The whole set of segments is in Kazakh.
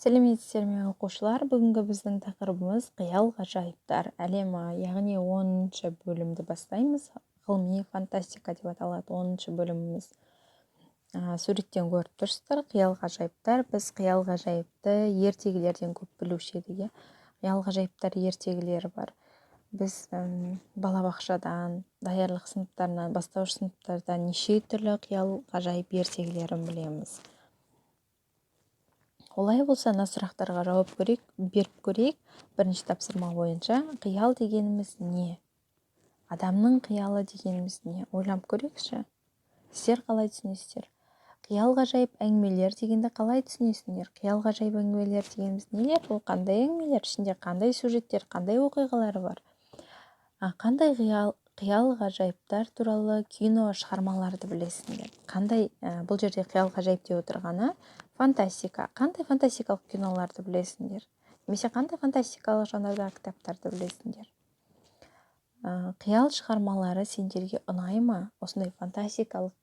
Сәлеметсіздер ме оқушылар, бүгінгі біздің тақырыбымыз қиял ғажайыптар әлемі, яғни 10-шы бөлімді бастаймыз. Ғылыми фантастика деп аталады 10-шы бөліміміз. Суреттен көріп тұрсыздар, қиял ғажайыптар. Біз қиял ғажайыпты ертегілерден көп білуші едік. Қиял ғажайыптар ертегілері бар. Біз балабақшадан, даярлық сыныптарынан, бастауыш сыныптардан неше түрлі қиял ғажайып ертегілерін білеміз. Олай болса, мына сұрақтарға жауап беріп көрейік. Бірінші тапсырма бойынша қиял дегеніміз не? Адамның қиялы дегеніміз не? Ойлап көрейікші. Сіздер қалай түсінесіздер? Қиял ғажайып әңгімелер дегенді қалай түсінесіңдер? Қиял ғажайып әңгімелер дегеніміз нелер? Ол қандай әңгімелер? Ішінде қандай сюжеттер, қандай оқиғалары бар? Қандай қиял ғажайыптар туралы кино шығармаларды білесіңдер? Қандай бұл жерде қиял ғажайып деп отырғаны фантастика. Қандай фантастикалық киноларды білесіңдер? Немесе қандай фантастикалық жанрдағы кітаптарды білесіңдер? Қиял шығармалары сендерге ұнай ма? Осындай фантастикалық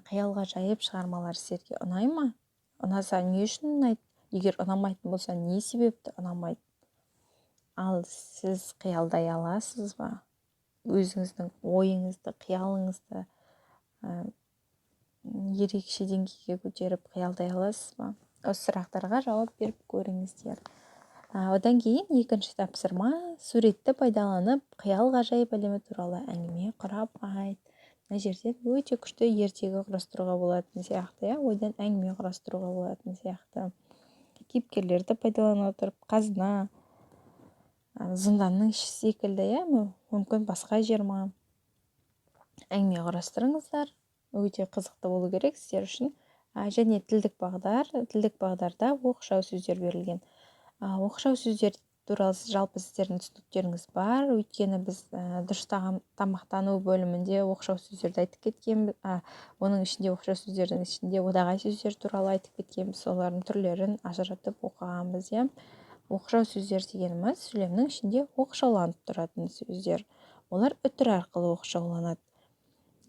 қиял ғажайып шығармалар сіздерге ұнай ма? Ұнаса не үшін ұнайды? Егер ұнамайтын болса, не себепті ұнамайды? Ал сіз қиялдай аласыз ба? Өзіңіздің ойыңызды, қиялыңызды ерекше деңгейге көтеріп қиялдай аласыз ба? Осы сұрақтарға жауап беріп көріңіздер. Одан кейін екінші тапсырма, суретті пайдаланып қиял ғажайып әлемі туралы әңгіме құрап айт. Мына жерде өте күшті ертегі құрастыруға болатын сияқты, ойдан әңгіме құрастыруға болатын сияқты. Кейіпкерлерді пайдалана отырып, қазына, зынданның іші секілді, мүмкін басқа жер ма? Әңгіме құрастырыңыздар. Өте қызықты болу керек сіздер үшін. Және тілдік бағдарда оқшау сөздер берілген. Оқшау сөздер туралы жалпы сіздердің түсініктеріңіз бар. Өйткені біз дұрыс тамақтану бөлімінде оқшау сөздерді айтып кеткенбіз. Оның ішінде оқшау сөздердің ішінде одағай сөздер туралы айтып кеткенбіз. Олардың түрлерін ажыратып оқығанбыз. Оқшау сөздер дегеніміз сөйлемнің ішінде оқшауланып тұратын сөздер. Олар үтір арқылы оқшауланады.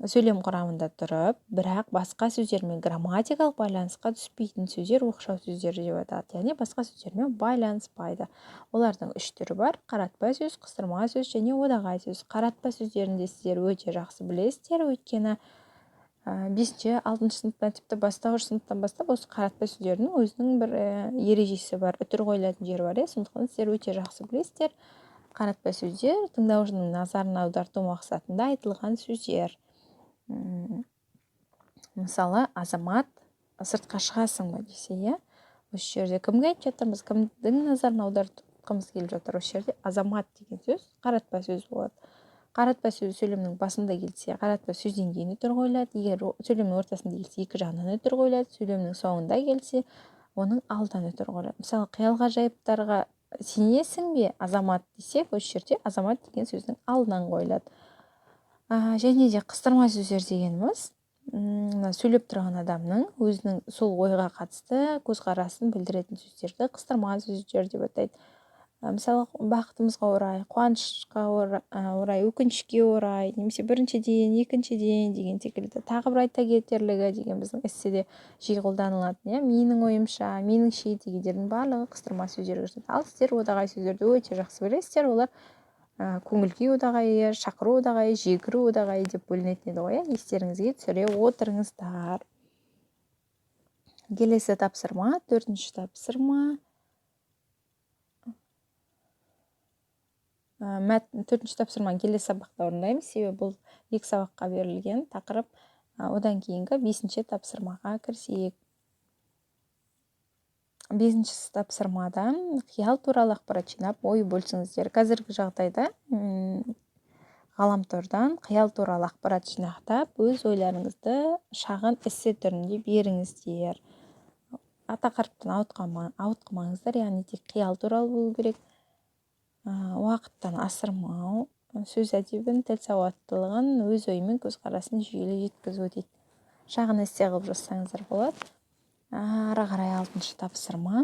Сөйлем құрамында тұрып, бірақ басқа сөздермен грамматикалық байланысқа түспейтін сөздер оқшау сөздер деп аталады. Яғни басқа сөздермен байланыспайды. Олардың 3 түрі бар: қаратпа сөз, қыстырма сөз және одағай сөз. Қаратпа сөздерінде сіздер өте жақсы білесіздер, өйткені 5-6 сыныптан, тіпті бастауыш сыныптан бастап осы қаратпа сөздердің өзінің бір ережесі бар, үтір қойылатын жері бар. Сондықтан сіздер өте жақсы білесіздер. Қаратпа сөздер тыңдаушының назарын аударту мақсатында айтылған сөздер. Мысалы, азамат сыртқа шығасың ба десе, осы жерде кімге айтып жатырмыз, кімдің назарын аудартқымыз келіп жатыр? Осы жерде азамат деген сөз қаратпа сөз болады. Қаратпа сөз сөйлемнің басында келсе, қаратпа сөзден кейін үтір қойылады. Егер сөйлемнің ортасында келсе, екі жағынан үтір қойылады. Сөйлемнің соңында келсе, оның алдынан үтір қойылады. Мысалы, қиял ғажайыптарға сенесің бе азамат десек, осы жерде азамат деген сөздің алдынан қойылады. Және де қыстырма сөздер дегеніміз сөйлеп тұрған адамның өзінің сол ойға қатысты көзқарасын білдіретін сөздерді қыстырма сөздер деп атайды. Мысалы, бақытымызға орай, қуанышқа орай, өкінішке орай, немесе біріншіден, екіншіден деген секілді. Тағы бір айта кетерлігі деген біздің эсседе жиі қолданылатын, менің ойымша, меніңше дегендердің барлығы қыстырма сөздер көрсетеді. Ал сіздер одағай сөздерді өте жақсы білесіздер. Олар көңіл-күй одағайы, шақыру одағайы, жегіру одағайы деп бөлінетін еді ғой. Естеріңізге түсіре отырыңыздар. Келесі тапсырма, 4-ші тапсырма. 4-ші тапсырманы келесі сабақта орындаймыз, себебі бұл 2 сабаққа берілген тақырып. Одан кейінгі 5-ші тапсырмаға кірісейік. 5-ші тапсырмада қиял туралы ақпарат жинап, ой бөлісіңіздер. Қазіргі жағдайда ғаламтордан қиял туралы ақпарат жинақтап, өз ойларыңызды шағын эссе түрінде беріңіздер. Тақырыптан ауытқымаңыздар, яғни тек қиял туралы болу керек. Уақыттан асырмау, сөз әдебін, тіл сауаттылығын, өз ойымен көзқарасын жүйелі жеткізу дейді. Шағын эссе қылып жазсаңыздар болады. Ары қарай 6-шы тапсырма.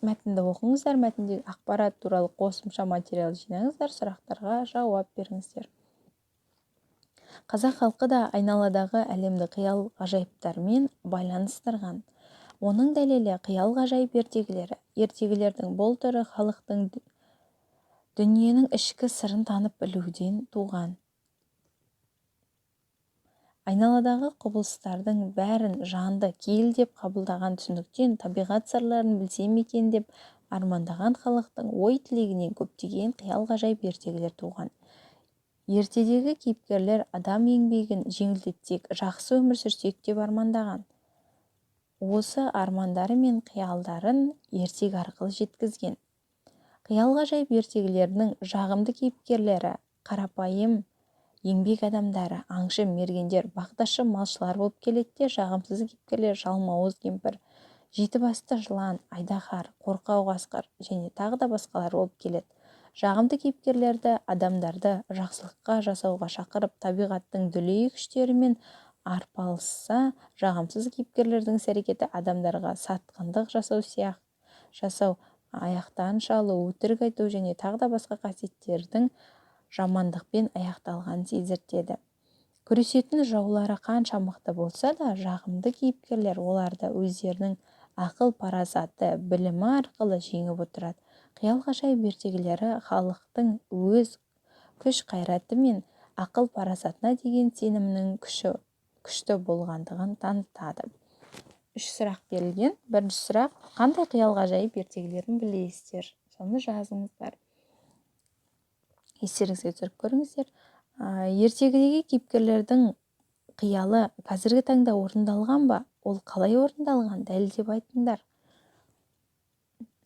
Мәтінді оқыңыздар, мәтіндегі ақпарат туралы қосымша материал жинаңыздар, сұрақтарға жауап беріңіздер. Қазақ халқы да айналадағы әлемді қиял ғажайыптармен байланыстырған. Оның дәлелі қиял ғажайып ертегілері. Ертегілердің бұл түрі халықтың дүниенің ішкі сырын танып білуден туған. Айналадағы құбылыстардың бәрін жанды киел деп қабылдаған түсініктен табиғат сырларын білсем екен деп армандаған халықтың ой тілегінен көптеген қиял ғажайып ертегілер туған. Ертедегі кейіпкерлер адам еңбегін жеңілдетсек, жақсы өмір сүрсек деп армандаған. Осы армандары мен қиялдарын ертек арқылы жеткізген. Қиял ғажайып ертегілерінің жағымды кейіпкерлері қарапайым еңбек адамдары, аңшы, мергендер, бақташы, малшылар болып келеді де, жағымсыз кейіпкерлер жалмауыз кемпір, жеті басты жылан, айдаһар, қорқау қасқыр және тағы да басқалар болып келеді. Жағымды кейіпкерлерді адамдарды жақсылыққа жасауға шақырып, табиғаттың дүлей күштерімен арпалысса, жағымсыз кейіпкерлердің іс-әрекеті адамдарға сатқындық жасау, аяқтан шалу, өтірік айту және тағы да басқа қасиеттердің жамандықпен аяқталғанын сездіртеді. Күресетін жаулары қанша мықты болса да, жағымды кейіпкерлер оларды өздерінің ақыл, парасаты, білімі арқылы жеңіп отырады. Қиял ғажайып ертегілері халықтың өз күш-қайраты мен ақыл-парасатына деген сенімінің күшті болғандығын танытады. 3 сұрақ берілген. Бірінші сұрақ: қандай қиял ғажайып ертегілерін білесіздер? Соны жазыңыздар. Естеріңізге түсіріп көріңіздер. Ертегідегі кейіпкерлердің қиялы қазіргі таңда орындалған ба? Ол қалай орындалған? Дәлелдеп айтыңдар.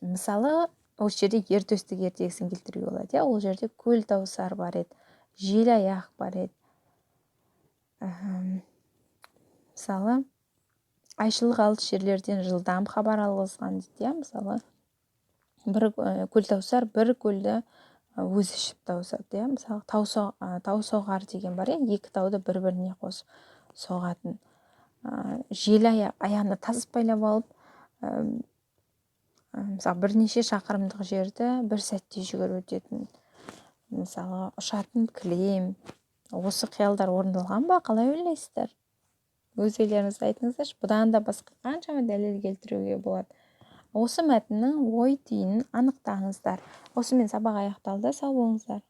Мысалы, ол жерде ер төстік ертегісін келтіруге болады. Ол жерде көл тауысар бар еді, жел аяқ бар еді. Мысалы, айшылық алыс жерлерден жылдам хабар алғызған дейді. Мысалы, бір көл тауысар бір көлді өзі ішіп тауысады. Мысалы, тау соғар деген бар. Екі тауды бір-біріне қосып соғатын. Жел аяғына тас байлап алып, мысалы, бірнеше шақырымдық жерді бір сәтте жүгіріп өтетін. Мысалы, ұшатын кілем. Осы қиялдар орындалған ба? Қалай ойлайсыздар? Өз ойларыңызды айтыңыздаршы. Бұдан да басқа қаншама дәлел келтіруге болады. Осы мәтіннің ой түйінін анықтаңыздар. Осымен сабақ аяқталды. Сау болыңыздар.